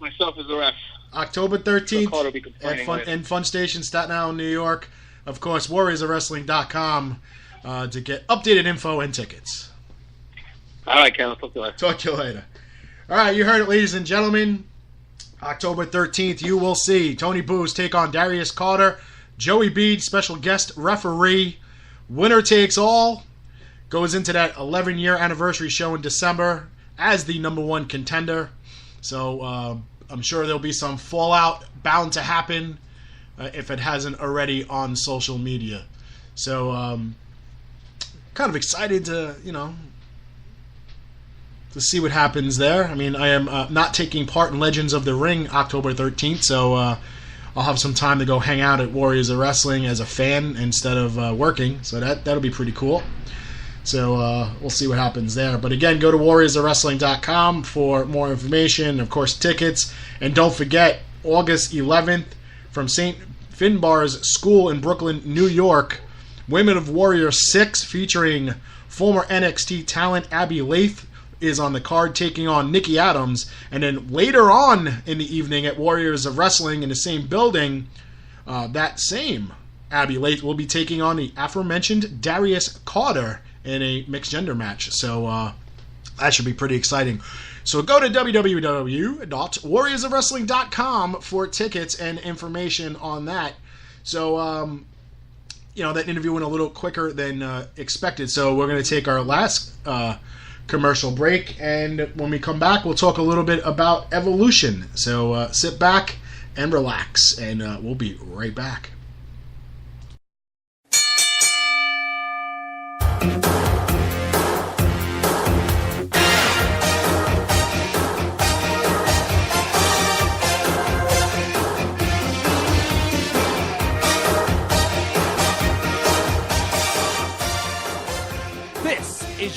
myself as a ref. October 13th So Carter will be complaining in Fun Station, Staten Island, New York. Of course, warriorsofwrestling.com to get updated info and tickets. All right, Ken. I'll talk to you later. Talk to you later. All right, you heard it, ladies and gentlemen. October 13th, you will see Tony Booze take on Darius Carter. Joey Bede, special guest referee. Winner takes all. Goes into that 11-year anniversary show in December as the #1 contender. So I'm sure there'll be some fallout bound to happen if it hasn't already on social media. So kind of excited to, to see what happens there. I mean, I am not taking part in Legends of the Ring October 13th, so I'll have some time to go hang out at Warriors of Wrestling as a fan instead of working, so that'll be pretty cool. So we'll see what happens there. But again, go to warriorsofwrestling.com for more information, of course, tickets. And don't forget, August 11th, from St. Finbar's School in Brooklyn, New York, Women of Warrior 6, featuring former NXT talent Abby Lath, is on the card, taking on Nikki Adams. And then later on in the evening at Warriors of Wrestling in the same building, that same Abby Lath will be taking on the aforementioned Darius Carter in a mixed gender match. So that should be pretty exciting. So go to www.warriorsofwrestling.com for tickets and information on that. So, that interview went a little quicker than expected. So we're going to take our last commercial break. And when we come back, we'll talk a little bit about Evolution. So sit back and relax, and we'll be right back.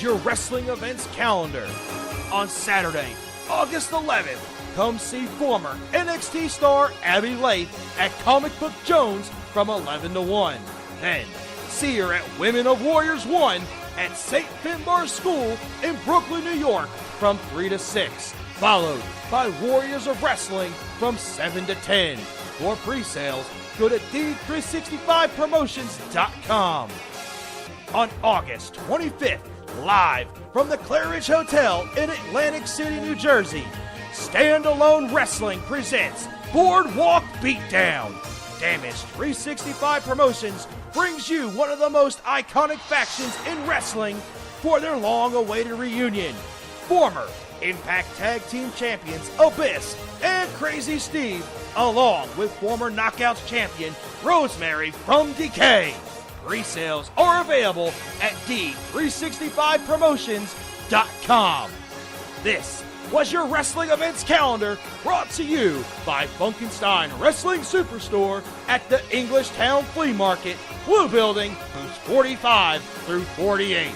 Your wrestling events calendar. On Saturday, August 11th, come see former NXT star Abby Lath at Comic Book Jones from 11 to 1. Then, see her at Women of Warriors 1 at St. Finbar's School in Brooklyn, New York from 3 to 6. Followed by Warriors of Wrestling from 7 to 10. For pre-sales, go to D365promotions.com. On August 25th, live from the Claridge Hotel in Atlantic City, New Jersey, Standalone Wrestling presents Boardwalk Beatdown. Damage 365 Promotions brings you one of the most iconic factions in wrestling for their long-awaited reunion. Former Impact Tag Team Champions Abyss and Crazy Steve, along with former Knockouts champion Rosemary from Decay. Pre-sales are available at D365promotions.com. This was your wrestling events calendar, brought to you by Funkenstein Wrestling Superstore at the Englishtown Flea Market, Blue Building, booths 45 through 48.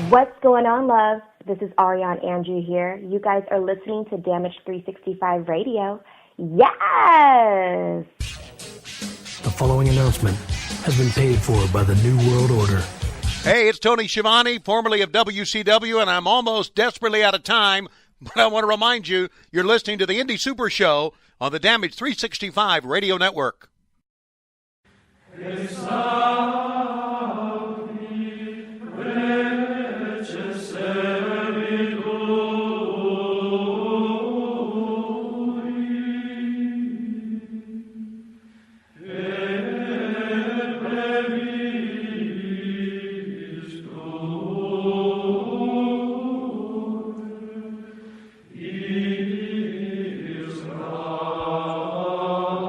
What's going on, love? This is Ariane Andrew here. You guys are listening to Damage 365 Radio. Yes! The following announcement has been paid for by the New World Order. Hey, it's Tony Schiavone, formerly of WCW, and I'm almost desperately out of time, but I want to remind you, you're listening to the Indie Super Show on the Damage 365 Radio Network.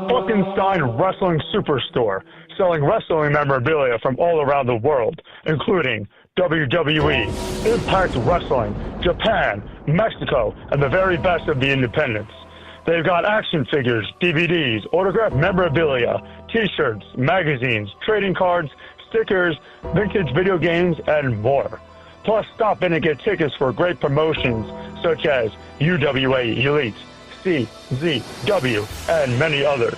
Funkenstein Wrestling Superstore, selling wrestling memorabilia from all around the world, including WWE, Impact Wrestling, Japan, Mexico, and the very best of the independents. They've got action figures, DVDs, autographed memorabilia, t-shirts, magazines, trading cards, stickers, vintage video games, and more. Plus, stop in and get tickets for great promotions such as UWA Elite, CZW, and many others.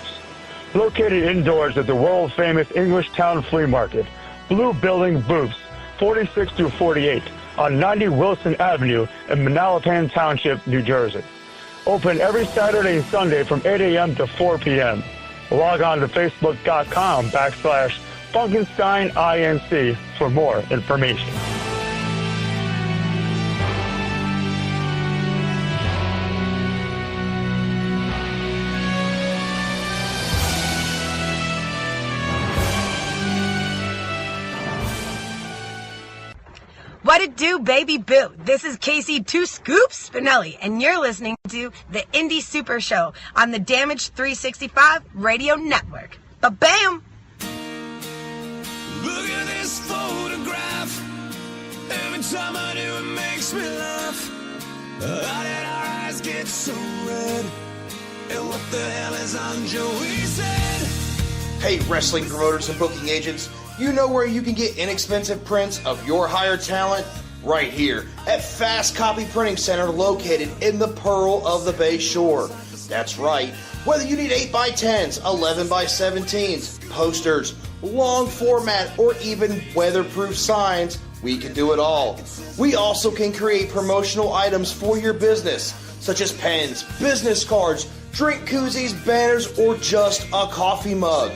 Located indoors at the world-famous English Town Flea Market, Blue Building Booths, 46 through 48 on 90 Wilson Avenue in Manalapan Township, New Jersey. Open every Saturday and Sunday from 8 a.m. to 4 p.m. Log on to facebook.com/FunkensteinINC for more information. What it do, baby boo? This is Casey Two Scoops Spinelli, and you're listening to the Indie Super Show on the Damage 365 Radio Network. Ba-bam! Look at this photograph. Every time I do, it makes me laugh. How did our eyes get so red? And what the hell is on Joey's head? Hey, wrestling promoters and booking agents. You know where you can get inexpensive prints of your hired talent? Right here at Fast Copy Printing Center, located in the Pearl of the Bay Shore. That's right. Whether you need 8x10s, 11x17s, posters, long format, or even weatherproof signs, we can do it all. We also can create promotional items for your business, such as pens, business cards, drink koozies, banners, or just a coffee mug.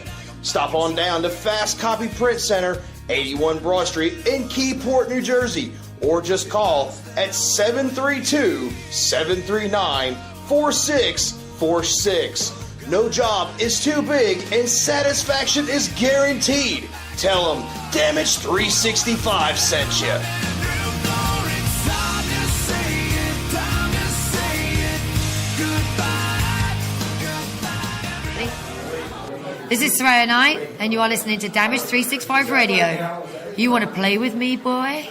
Stop on down to Fast Copy Print Center, 81 Broad Street in Keyport, New Jersey, or just call at 732-739-4646. No job is too big and satisfaction is guaranteed. Tell them Damage 365 sent you. This is Soraya Knight, and you are listening to Damage 365 Radio. You want to play with me, boy?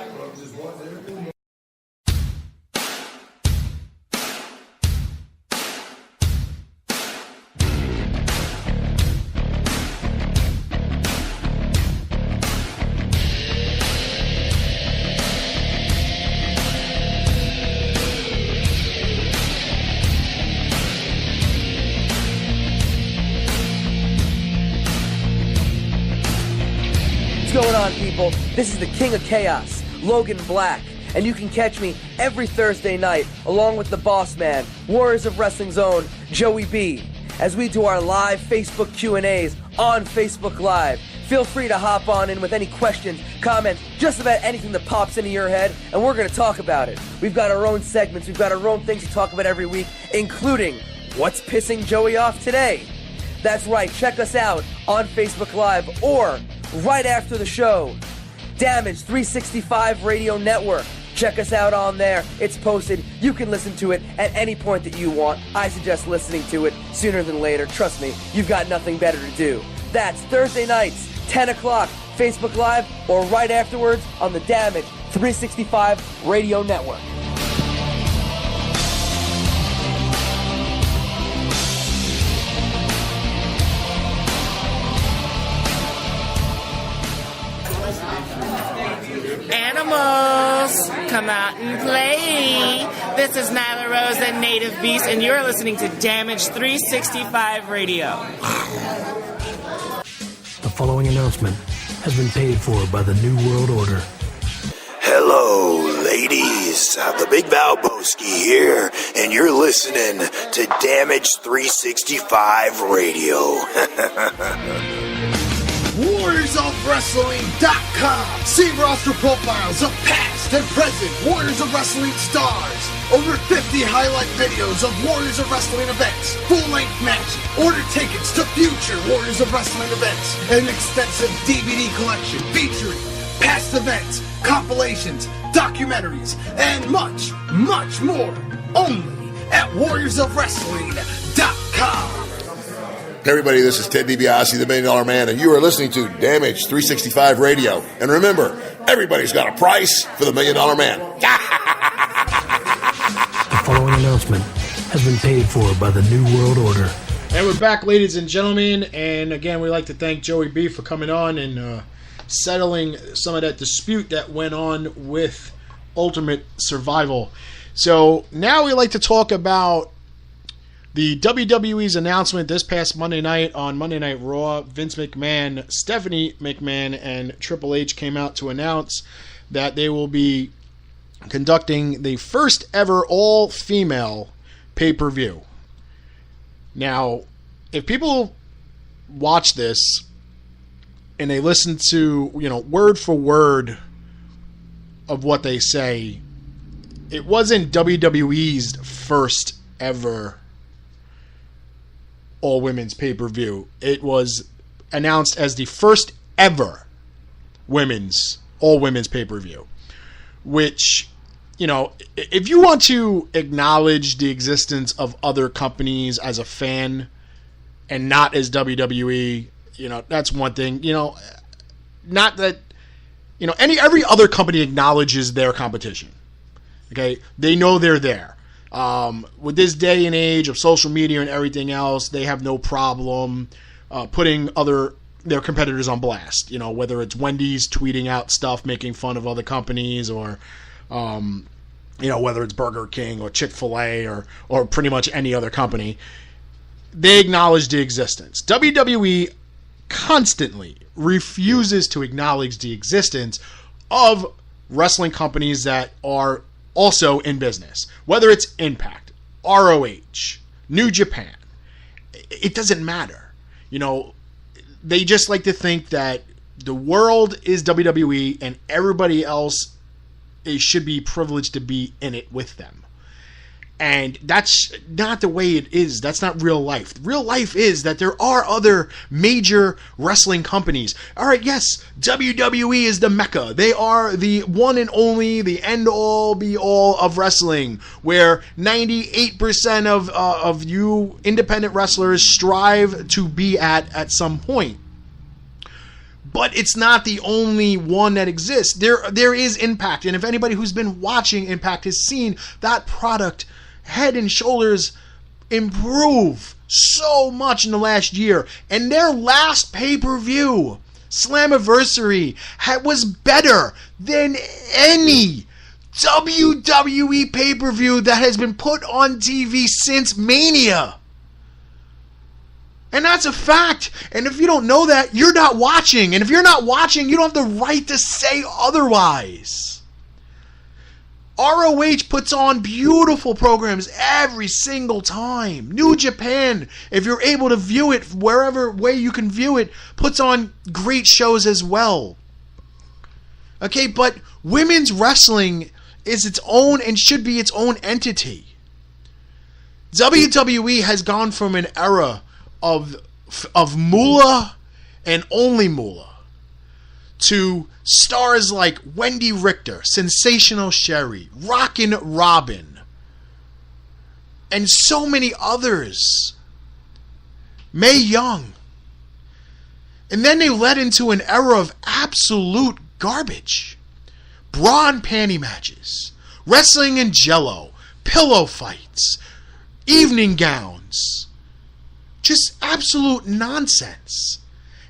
What's going on, people? This is the King of Chaos, Logan Black, and you can catch me every Thursday night along with the boss man, Warriors of Wrestling's own Joey B, as we do our live Facebook Q&As on Facebook Live. Feel free to hop on in with any questions, comments, just about anything that pops into your head, and we're going to talk about it. We've got our own segments, we've got our own things to talk about every week, including what's pissing Joey off today. That's right, check us out on Facebook Live or right after the show. Damage 365 Radio Network. Check us out on there. It's posted. You can listen to it at any point that you want. I suggest listening to it sooner than later. Trust me, you've got nothing better to do. That's Thursday nights, 10 o'clock, Facebook Live, or right afterwards on the Damage 365 Radio Network. Animals, come out and play. This is Nyla Rose and Native Beast, and you're listening to Damage 365 Radio. The following announcement has been paid for by the New World Order. Hello, ladies. The Big Valboski here, and you're listening to Damage 365 Radio. WarriorsOfWrestling.com. See roster profiles of past and present Warriors of Wrestling stars. Over 50 highlight videos of Warriors of Wrestling events, full-length matches, order tickets to future Warriors of Wrestling events, and an extensive DVD collection featuring past events, compilations, documentaries, and much, much more. Only at WarriorsOfWrestling.com. Hey everybody, this is Ted DiBiase, the $1 Million Man, and you are listening to Damage 365 Radio. And remember, everybody's got a price for the $1 Million Man. The following announcement has been paid for by the New World Order. And we're back, ladies and gentlemen, and again, we'd like to thank Joey B for coming on and settling some of that dispute that went on with Ultimate Survival. So now we like to talk about The WWE's announcement this past Monday night on Monday Night Raw, Vince McMahon, Stephanie McMahon, and Triple H came out to announce that they will be conducting the first ever all-female pay-per-view. Now, if people watch this and they listen to, word for word of what they say, it wasn't WWE's first ever all-women's pay-per-view. It was announced as the first ever all-women's pay-per-view, which, if you want to acknowledge the existence of other companies as a fan and not as WWE, that's one thing. Not that, every other company acknowledges their competition. Okay? They know they're there. With this day and age of social media and everything else, they have no problem putting their competitors on blast. Whether it's Wendy's tweeting out stuff, making fun of other companies, or whether it's Burger King or Chick-fil-A or pretty much any other company, they acknowledge the existence. WWE constantly refuses to acknowledge the existence of wrestling companies that are also in business. Whether it's Impact, ROH, New Japan, it doesn't matter. They just like to think that the world is WWE and everybody else should be privileged to be in it with them. And that's not the way it is. That's not real life. Real life is that there are other major wrestling companies. All right, yes, WWE is the mecca. They are the one and only, the end-all, be-all of wrestling, where 98% of you independent wrestlers strive to be at some point. But it's not the only one that exists. There is Impact, and if anybody who's been watching Impact has seen that product head and shoulders improve so much in the last year. And their last pay-per-view, Slammiversary, was better than any WWE pay-per-view that has been put on TV since Mania. And that's a fact. And if you don't know that, you're not watching. And if you're not watching, you don't have the right to say otherwise. ROH puts on beautiful programs every single time. New Japan, if you're able to view it wherever way you can view it, puts on great shows as well. Okay, but women's wrestling is its own and should be its own entity. WWE has gone from an era of moolah and only moolah to stars like Wendy Richter, Sensational Sherry, Rockin' Robin, and so many others. Mae Young. And then they led into an era of absolute garbage. Bra and panty matches, wrestling in jello, pillow fights, evening gowns. Just absolute nonsense.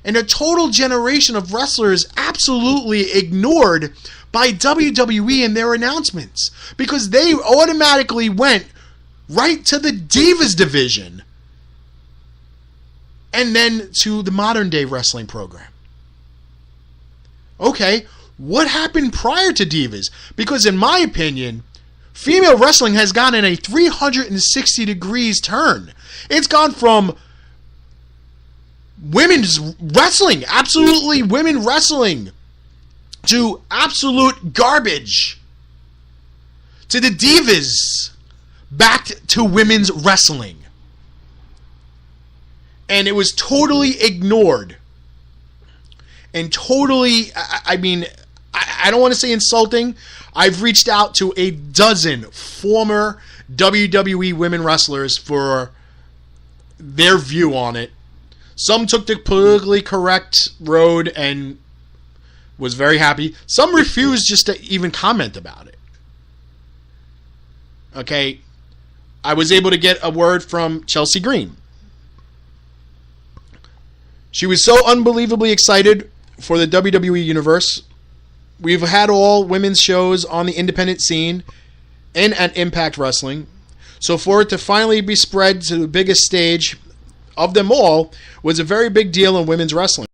And a total generation of wrestlers absolutely ignored by WWE in their announcements, because they automatically went right to the Divas division and then to the modern day wrestling program. Okay, what happened prior to Divas? Because in my opinion, female wrestling has gone in a 360 degrees turn. It's gone from women's wrestling, absolutely women wrestling, to absolute garbage, to the Divas, back to women's wrestling. And it was totally ignored. And totally, I don't want to say insulting. I've reached out to a dozen former WWE women wrestlers for their view on it. Some took the politically correct road and was very happy. Some refused just to even comment about it. Okay, I was able to get a word from Chelsea Green. She was so unbelievably excited for the WWE Universe. We've had all women's shows on the independent scene and at Impact Wrestling. So for it to finally be spread to the biggest stage of them all was a very big deal in women's wrestling.